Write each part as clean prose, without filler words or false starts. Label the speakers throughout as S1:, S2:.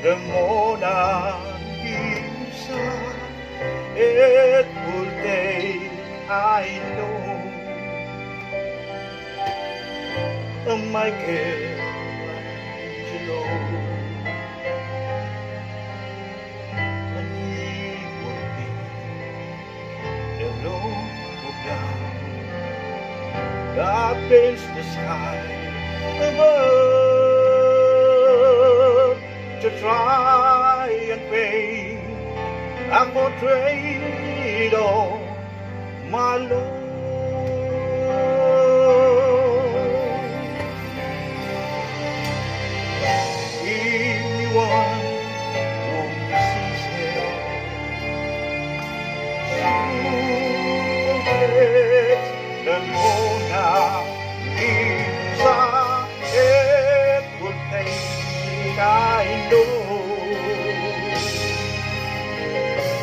S1: Ramona Gimsa, et Ulday I know. Michelangelo, and he would be alone down, God paints the sky above to try and paint a portrait of my love. Ramona Gimsa, it would take I know.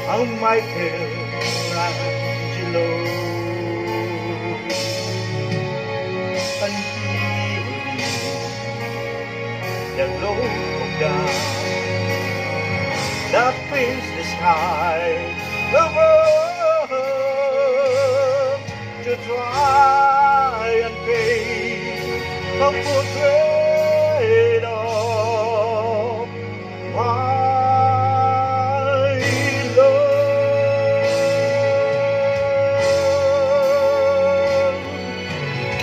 S1: How Michelangelo, and he will be the glow of God that fills the sky above, to try and paint a portrait of my love.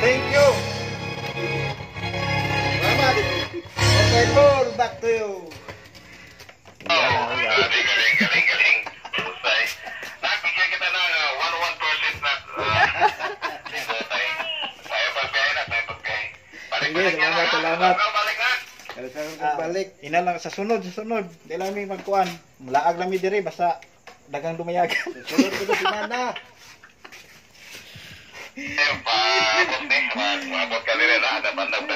S1: Thank you.
S2: Salamat. Okay, Paul, back to you.
S3: Galing. Husay. Nagbigyan kita ng 1% na tayo pagbiyahe.
S2: Salamat.
S3: Balik na.
S2: Balik.
S1: Ina lang sa sunod. Di lang may magkuan. Laag lang mi diri basta dagang dumayagan.
S2: Sunod ko si Mana.
S3: Mabot ka rin na. Ada bandang